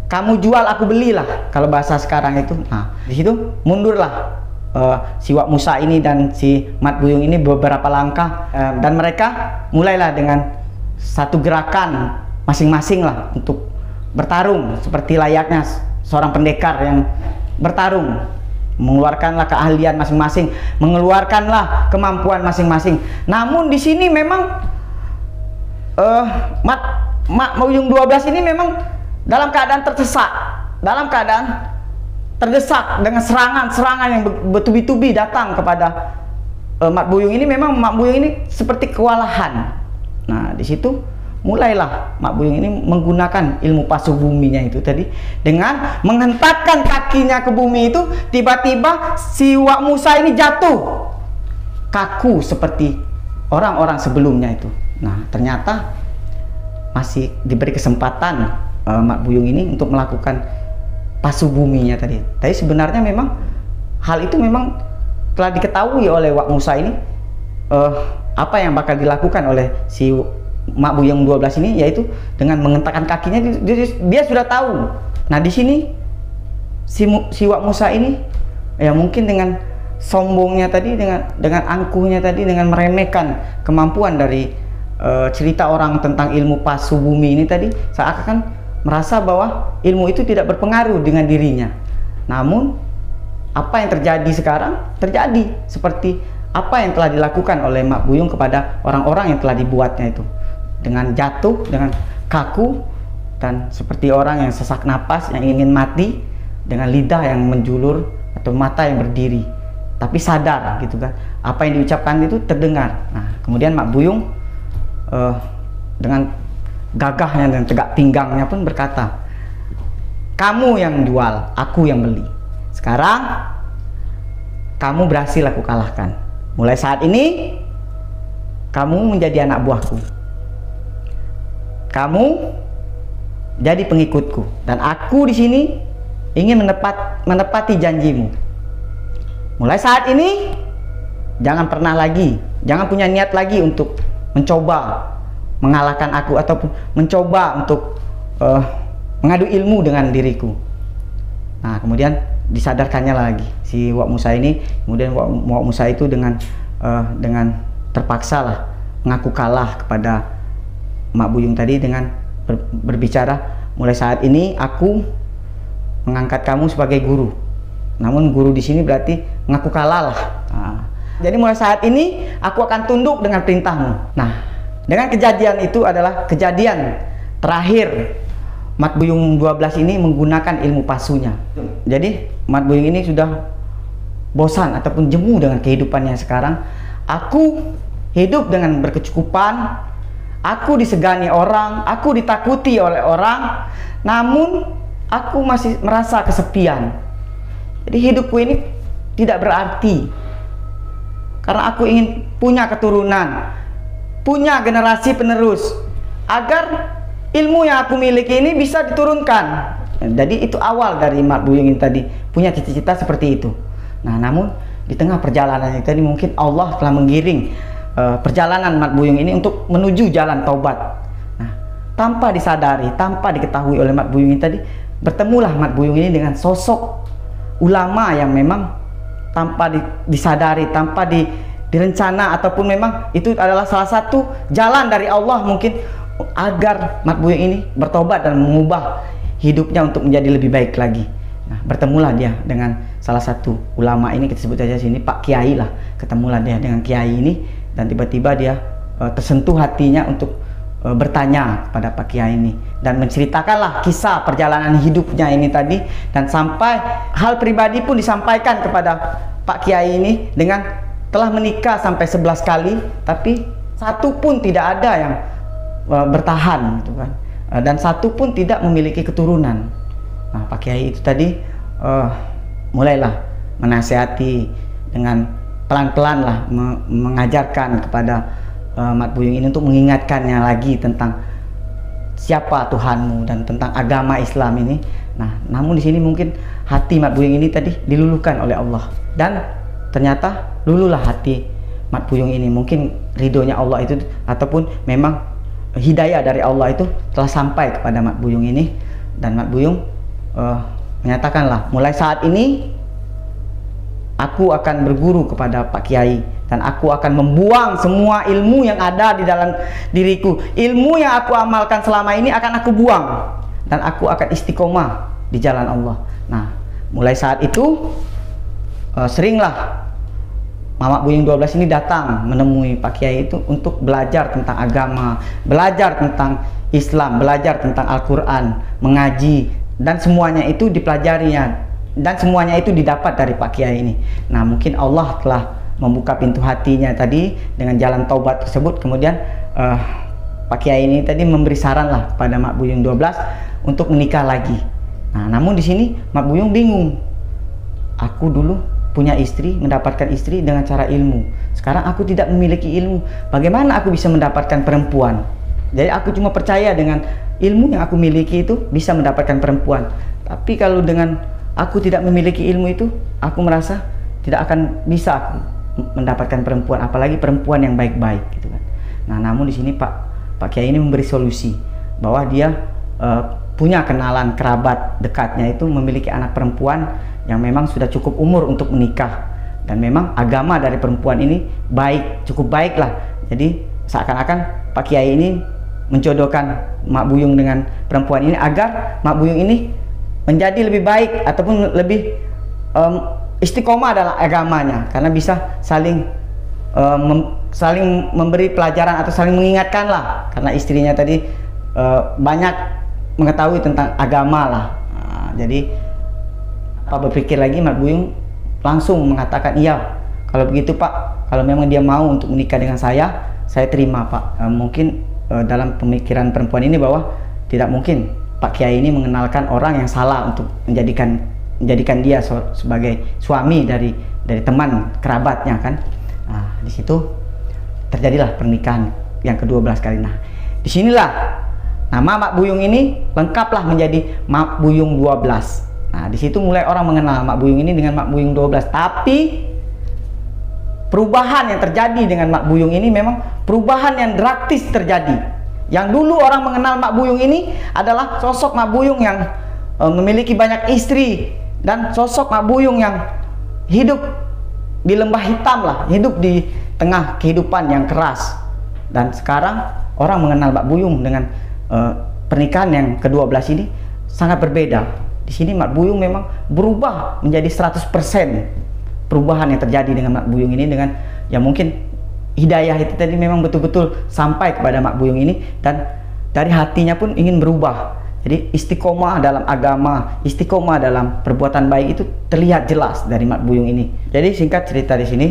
Speaker 1: kamu jual aku belilah. Kalau bahasa sekarang itu, nah di situ mundurlah si Wak Musa ini dan si Mak Buyung ini beberapa langkah, dan mereka mulailah dengan satu gerakan masing-masing lah untuk bertarung seperti layaknya seorang pendekar yang bertarung. Mengeluarkanlah keahlian masing-masing, mengeluarkanlah kemampuan masing-masing. Namun di sini memang Mak Buyung 12 ini memang dalam keadaan tersesak, dalam keadaan terdesak dengan serangan-serangan yang bertubi-tubi datang kepada Mak Buyung ini. Memang Mak Buyung ini seperti kewalahan. Nah, di situ mulailah Mak Buyung ini menggunakan ilmu pasu buminya itu tadi, dengan menghentakkan kakinya ke bumi itu. Tiba-tiba si Wak Musa ini jatuh kaku seperti orang-orang sebelumnya itu. Nah, ternyata masih diberi kesempatan Mak Buyung ini untuk melakukan pasu buminya tadi. Tapi sebenarnya memang hal itu memang telah diketahui oleh Wak Musa ini, apa yang bakal dilakukan oleh si Mak Buyung 12 ini, yaitu dengan menghentakkan kakinya. Dia sudah tahu. Nah, di sini si Wak Musa ini ya mungkin dengan sombongnya tadi, dengan angkuhnya tadi, dengan meremehkan kemampuan dari cerita orang tentang ilmu pasu bumi ini tadi, seakan merasa bahwa ilmu itu tidak berpengaruh dengan dirinya. Namun apa yang terjadi sekarang terjadi seperti apa yang telah dilakukan oleh Mak Buyung kepada orang-orang yang telah dibuatnya itu, dengan jatuh, dengan kaku, dan seperti orang yang sesak napas, yang ingin mati, dengan lidah yang menjulur atau mata yang berdiri, tapi sadar gitu kan, apa yang diucapkan itu terdengar. Nah, kemudian Mak Buyung dengan gagahnya dan tegak pinggangnya pun berkata, kamu yang jual, aku yang beli. Sekarang kamu berhasil aku kalahkan. Mulai saat ini kamu menjadi anak buahku, kamu jadi pengikutku, dan aku di sini ingin menepati janjimu. Mulai saat ini jangan pernah lagi, jangan punya niat lagi untuk mencoba mengalahkan aku ataupun mencoba untuk mengadu ilmu dengan diriku. Nah, kemudian disadarkannya lagi si Wak Musa ini. Kemudian Wak Musa itu dengan dengan terpaksa lah mengaku kalah kepada Mak Buyung tadi dengan berbicara, mulai saat ini aku mengangkat kamu sebagai guru. Namun guru di sini berarti mengaku kalah lah. Jadi mulai saat ini aku akan tunduk dengan perintahmu. Nah, dengan kejadian itu adalah kejadian terakhir Mat Buyung 12 ini menggunakan ilmu pasunya. Jadi Mat Buyung ini sudah bosan ataupun jemu dengan kehidupannya sekarang. Aku hidup dengan berkecukupan, aku disegani orang, aku ditakuti oleh orang, namun aku masih merasa kesepian. Jadi hidupku ini tidak berarti, karena aku ingin punya keturunan, punya generasi penerus, agar ilmu yang aku miliki ini bisa diturunkan. Jadi itu awal dari Mat Buyung ini tadi, punya cita-cita seperti itu. Nah, namun di tengah perjalanan ini tadi mungkin Allah telah menggiring perjalanan Mat Buyung ini untuk menuju jalan taubat. Nah, tanpa disadari, tanpa diketahui oleh Mat Buyung ini tadi, bertemulah Mat Buyung ini dengan sosok ulama yang memang tanpa disadari, tanpa direncana, ataupun memang itu adalah salah satu jalan dari Allah mungkin agar Mat Buyung ini bertobat dan mengubah hidupnya untuk menjadi lebih baik lagi. Nah, bertemulah dia dengan salah satu ulama ini, kita sebut saja sini Pak Kiai lah. Ketemulah dia dengan Kiai ini, dan tiba-tiba dia tersentuh hatinya untuk bertanya kepada Pak Kiai ini, dan menceritakanlah kisah perjalanan hidupnya ini tadi, dan sampai hal pribadi pun disampaikan kepada Pak Kiai ini, dengan telah menikah sampai 11 kali tapi satu pun tidak ada yang bertahan gitu kan, dan satu pun tidak memiliki keturunan. Nah, Pak Kiai itu tadi mulailah menasihati dengan pelan-pelan lah, mengajarkan kepada Mat Buyung ini untuk mengingatkannya lagi tentang siapa Tuhanmu dan tentang agama Islam ini. Nah, namun di sini mungkin hati Mat Buyung ini tadi diluluhkan oleh Allah, dan ternyata luluhlah hati Mat Buyung ini. Mungkin ridhonya Allah itu ataupun memang hidayah dari Allah itu telah sampai kepada Mat Buyung ini, dan Mat Buyung menyatakanlah, mulai saat ini aku akan berguru kepada Pak Kiai, dan aku akan membuang semua ilmu yang ada di dalam diriku. Ilmu yang aku amalkan selama ini akan aku buang, dan aku akan istiqomah di jalan Allah. Nah, mulai saat itu seringlah Mat Buyung 12 ini datang menemui Pak Kiai itu untuk belajar tentang agama, belajar tentang Islam, belajar tentang Al-Quran, mengaji, dan semuanya itu dipelajarinya, dan semuanya itu didapat dari Pak Kiai ini. Nah, mungkin Allah telah membuka pintu hatinya tadi dengan jalan taubat tersebut. Kemudian Pak Kiai ini tadi memberi saran lah pada Mat Buyung 12 untuk menikah lagi. Nah, namun di sini Mat Buyung bingung. Aku dulu punya istri, mendapatkan istri dengan cara ilmu. Sekarang aku tidak memiliki ilmu. Bagaimana aku bisa mendapatkan perempuan? Jadi aku cuma percaya dengan ilmu yang aku miliki itu bisa mendapatkan perempuan. Tapi kalau dengan aku tidak memiliki ilmu itu, aku merasa tidak akan bisa aku mendapatkan perempuan, apalagi perempuan yang baik-baik gitu kan. Nah, namun di sini Pak Kiai ini memberi solusi bahwa dia punya kenalan kerabat dekatnya itu memiliki anak perempuan yang memang sudah cukup umur untuk menikah, dan memang agama dari perempuan ini baik, cukup baik lah. Jadi seakan-akan Pak Kiai ini menjodohkan Mak Buyung dengan perempuan ini agar Mak Buyung ini menjadi lebih baik ataupun lebih istiqomah dalam agamanya, karena bisa saling memberi pelajaran atau saling mengingatkan lah, karena istrinya tadi banyak mengetahui tentang agama lah. Nah, jadi apa berpikir lagi, Mat Buyung langsung mengatakan, iya kalau begitu Pak, kalau memang dia mau untuk menikah dengan saya terima Pak. Mungkin dalam pemikiran perempuan ini bahwa tidak mungkin Pak Kiai ini mengenalkan orang yang salah untuk menjadikan dia sebagai suami dari teman kerabatnya kan. Nah, di situ terjadilah pernikahan yang ke-12 kali. Nah, disinilah nama Mak Buyung ini lengkaplah menjadi Mak Buyung 12. Nah, di situ mulai orang mengenal Mak Buyung ini dengan Mak Buyung 12. Tapi perubahan yang terjadi dengan Mak Buyung ini memang perubahan yang drastis terjadi. Yang dulu orang mengenal Mak Buyung ini adalah sosok Mak Buyung yang memiliki banyak istri, dan sosok Mak Buyung yang hidup di lembah hitam lah, hidup di tengah kehidupan yang keras. Dan sekarang orang mengenal Mak Buyung dengan pernikahan yang ke-12 ini sangat berbeda. Di sini Mak Buyung memang berubah menjadi 100% perubahan yang terjadi dengan Mak Buyung ini, dengan ya mungkin hidayah itu tadi memang betul-betul sampai kepada Mak Buyung ini, dan dari hatinya pun ingin berubah. Jadi istiqomah dalam agama, istiqomah dalam perbuatan baik itu terlihat jelas dari Mak Buyung ini. Jadi singkat cerita di sini,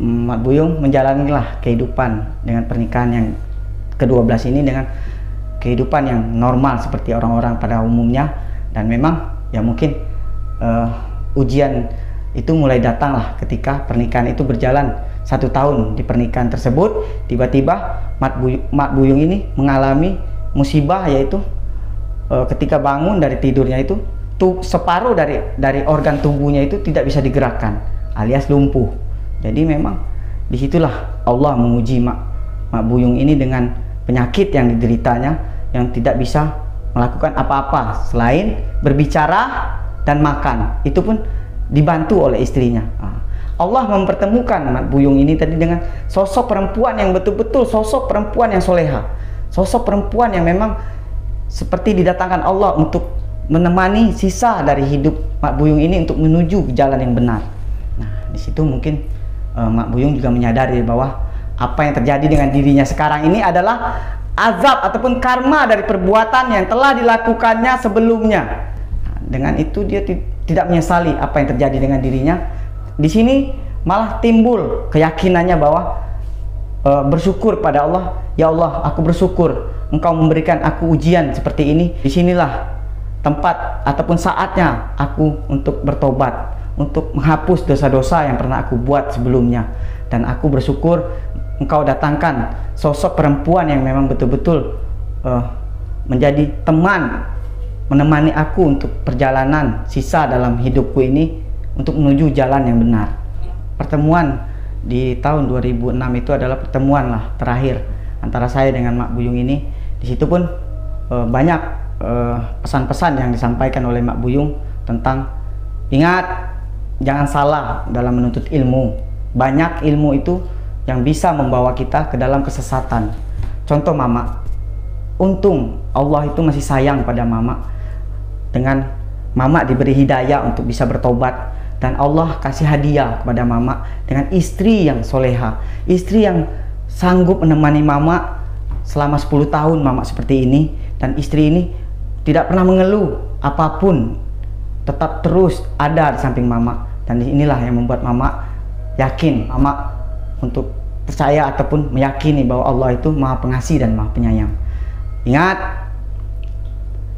Speaker 1: Mak Buyung menjalanilah kehidupan dengan pernikahan yang ke-12 ini dengan kehidupan yang normal seperti orang-orang pada umumnya. Dan memang ya mungkin ujian itu mulai datang lah ketika pernikahan itu berjalan 1 tahun. Di pernikahan tersebut tiba-tiba Mak Buyung ini mengalami musibah, yaitu ketika bangun dari tidurnya itu separuh dari organ tubuhnya itu tidak bisa digerakkan alias lumpuh. Jadi memang disitulah Allah menguji Mak Buyung ini dengan penyakit yang dideritanya, yang tidak bisa melakukan apa-apa selain berbicara dan makan. Itu pun dibantu oleh istrinya. Allah mempertemukan Mak Buyung ini tadi dengan sosok perempuan yang betul-betul sosok perempuan yang soleha, sosok perempuan yang memang seperti didatangkan Allah untuk menemani sisa dari hidup Mak Buyung ini untuk menuju ke jalan yang benar. Nah, di situ mungkin Mak Buyung juga menyadari bahwa apa yang terjadi dengan dirinya sekarang ini adalah azab ataupun karma dari perbuatan yang telah dilakukannya sebelumnya. Nah, dengan itu dia tidak menyesali apa yang terjadi dengan dirinya. Di sini malah timbul keyakinannya bahwa bersyukur pada Allah. Ya Allah, aku bersyukur Engkau memberikan aku ujian seperti ini. Disinilah tempat ataupun saatnya aku untuk bertobat, untuk menghapus dosa-dosa yang pernah aku buat sebelumnya. Dan aku bersyukur Engkau datangkan sosok perempuan yang memang betul-betul menjadi teman, menemani aku untuk perjalanan sisa dalam hidupku ini untuk menuju jalan yang benar. Pertemuan di tahun 2006 itu adalah pertemuan lah terakhir antara saya dengan Mak Buyung ini. Di situ pun banyak pesan-pesan yang disampaikan oleh Mak Buyung tentang ingat, jangan salah dalam menuntut ilmu. Banyak ilmu itu yang bisa membawa kita ke dalam kesesatan. Contoh Mama, untung Allah itu masih sayang pada Mama, dengan Mama diberi hidayah untuk bisa bertobat, dan Allah kasih hadiah kepada Mama dengan istri yang soleha, istri yang sanggup menemani Mama selama 10 tahun Mama seperti ini. Dan istri ini tidak pernah mengeluh apapun, tetap terus ada di samping Mama. Dan inilah yang membuat Mama yakin, Mama untuk percaya ataupun meyakini bahwa Allah itu Maha Pengasih dan Maha Penyayang. Ingat,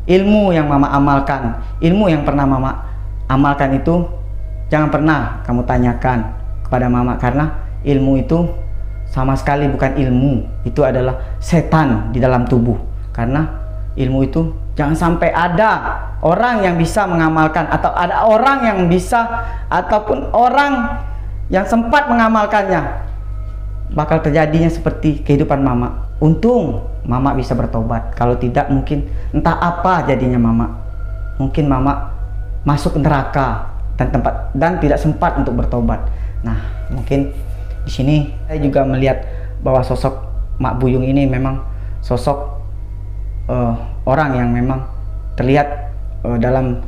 Speaker 1: ilmu yang Mama amalkan, ilmu yang pernah Mama amalkan itu jangan pernah kamu tanyakan kepada Mama, karena ilmu itu sama sekali bukan ilmu, itu adalah setan di dalam tubuh. Karena ilmu itu jangan sampai ada orang yang bisa mengamalkan, atau ada orang yang bisa ataupun orang yang sempat mengamalkannya, bakal terjadinya seperti kehidupan Mama. Untung Mama bisa bertobat, kalau tidak mungkin entah apa jadinya Mama. Mungkin Mama masuk neraka dan tidak sempat untuk bertobat. Nah, mungkin di sini saya juga melihat bahwa sosok Mak Buyung ini memang sosok orang yang memang terlihat dalam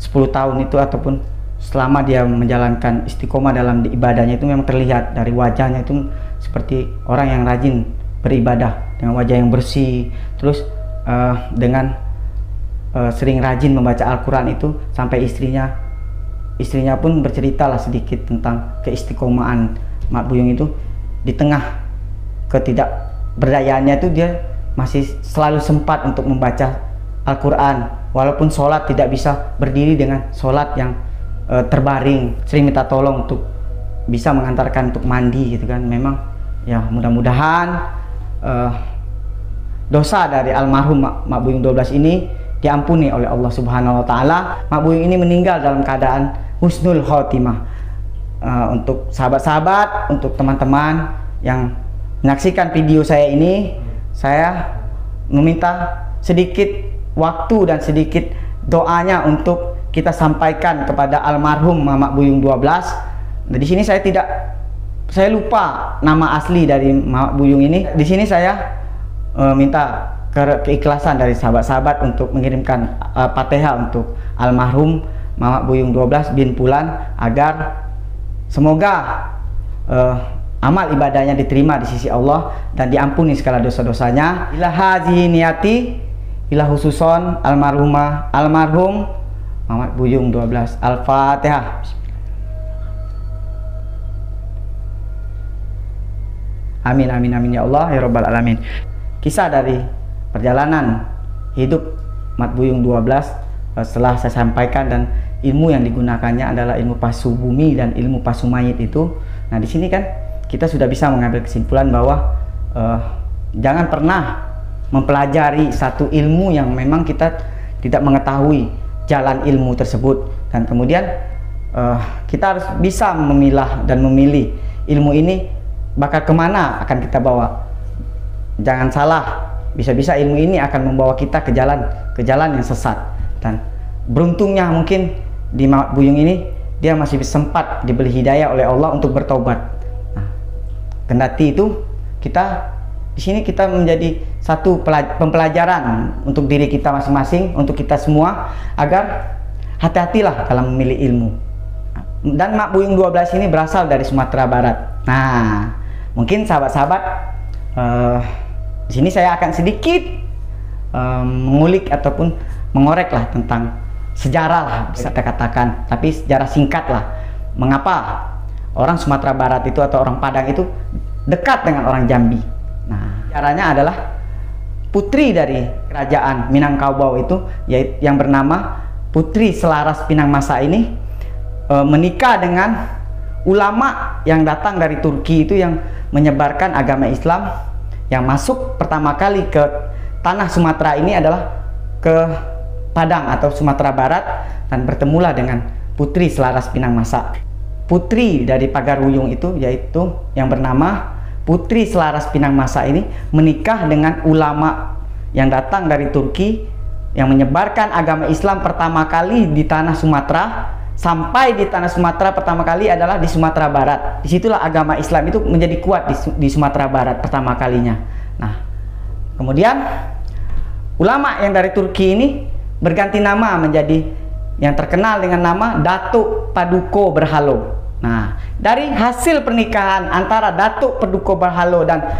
Speaker 1: 10 tahun itu ataupun selama dia menjalankan istiqomah dalam ibadahnya itu memang terlihat dari wajahnya itu seperti orang yang rajin beribadah dengan wajah yang bersih, terus dengan sering rajin membaca Al-Quran itu, sampai istrinya pun berceritalah sedikit tentang keistiqomahan Mak Buyung itu. Di tengah ketidakberdayaannya itu dia masih selalu sempat untuk membaca Al-Quran, walaupun sholat tidak bisa berdiri dengan sholat yang terbaring, sering minta tolong untuk bisa mengantarkan untuk mandi gitu kan. Memang ya mudah-mudahan dosa dari almarhum Mak Buyung 12 ini diampuni oleh Allah Subhanahu wa Ta'ala. Mak Buyung ini meninggal dalam keadaan husnul khotimah. Untuk sahabat-sahabat, untuk teman-teman yang menyaksikan video saya ini, saya meminta sedikit waktu dan sedikit doanya untuk kita sampaikan kepada almarhum Mak Buyung 12. Nah, di sini saya tidak saya lupa nama asli dari Mamat Buyung ini. Di sini saya minta keikhlasan dari sahabat-sahabat untuk mengirimkan Fatihah untuk almarhum Mamat Buyung 12 bin Pulan, agar semoga amal ibadahnya diterima di sisi Allah dan diampuni segala dosa-dosanya. Ila hazihi niyati ila khususon almarhum Mamat Buyung 12. Al-Fatihah. Amin amin amin ya Allah ya Rabbal alamin. Kisah dari perjalanan hidup Mat Buyung 12 setelah saya sampaikan, dan ilmu yang digunakannya adalah ilmu pasu bumi dan ilmu pasu mayit itu. Nah, di sini kan kita sudah bisa mengambil kesimpulan bahwa jangan pernah mempelajari satu ilmu yang memang kita tidak mengetahui jalan ilmu tersebut, dan kemudian kita harus bisa memilah dan memilih ilmu ini bakal kemana akan kita bawa. Jangan salah, bisa-bisa ilmu ini akan membawa kita ke jalan yang sesat. Dan beruntungnya mungkin di Mamat Buyung ini dia masih sempat diberi hidayah oleh Allah untuk bertobat. Nah, kendati itu kita di sini kita menjadi satu pembelajaran untuk diri kita masing-masing, untuk kita semua, agar hati-hatilah dalam memilih ilmu. Dan Mamat Buyung 12 ini berasal dari Sumatera Barat. Nah, mungkin sahabat-sahabat, di sini saya akan sedikit mengulik ataupun mengorek lah tentang sejarah lah, bisa kita katakan, tapi sejarah singkat lah. Mengapa orang Sumatera Barat itu atau orang Padang itu dekat dengan orang Jambi? Nah, caranya adalah putri dari kerajaan Minangkabau itu, yaitu yang bernama Putri Selaras Pinangmasa ini menikah dengan ulama yang datang dari Turki itu, yang menyebarkan agama Islam. Yang masuk pertama kali ke tanah Sumatera ini adalah ke Padang atau Sumatera Barat, dan bertemulah dengan Putri Selaras Pinangmasa. Putri dari Pagaruyung itu, yaitu yang bernama Putri Selaras Pinangmasa ini, menikah dengan ulama yang datang dari Turki, yang menyebarkan agama Islam pertama kali di tanah Sumatera. Sampai di tanah Sumatera pertama kali adalah di Sumatera Barat. Disitulah agama Islam itu menjadi kuat di Sumatera Barat pertama kalinya. Nah, kemudian ulama yang dari Turki ini berganti nama menjadi yang terkenal dengan nama Datuk Paduka Berhalo. Nah, dari hasil pernikahan antara Datuk Paduka Berhalo dan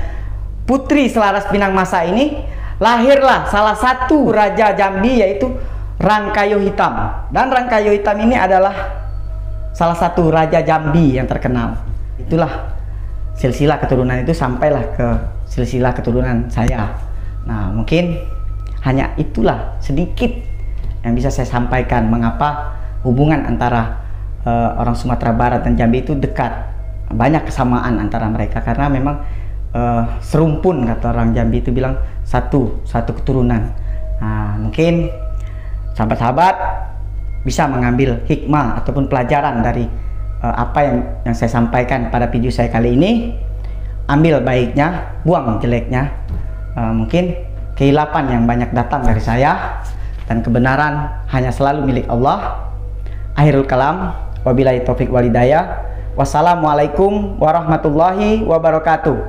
Speaker 1: Putri Selaras Pinangmasa ini, lahirlah salah satu raja Jambi, yaitu Rangkayo Hitam. Dan Rangkayo Hitam ini adalah salah satu raja Jambi yang terkenal. Itulah silsilah keturunan itu sampailah ke silsilah keturunan saya. Nah, mungkin hanya itulah sedikit yang bisa saya sampaikan mengapa hubungan antara orang Sumatera Barat dan Jambi itu dekat. Banyak kesamaan antara mereka karena memang serumpun, kata orang Jambi itu bilang satu keturunan. Nah, mungkin sahabat-sahabat bisa mengambil hikmah ataupun pelajaran dari apa yang saya sampaikan pada video saya kali ini. Ambil baiknya, buang jeleknya. Mungkin kehilapan yang banyak datang dari saya, dan kebenaran hanya selalu milik Allah. Akhirul kalam, wabillahi taufik walhidayah. Wassalamualaikum warahmatullahi wabarakatuh.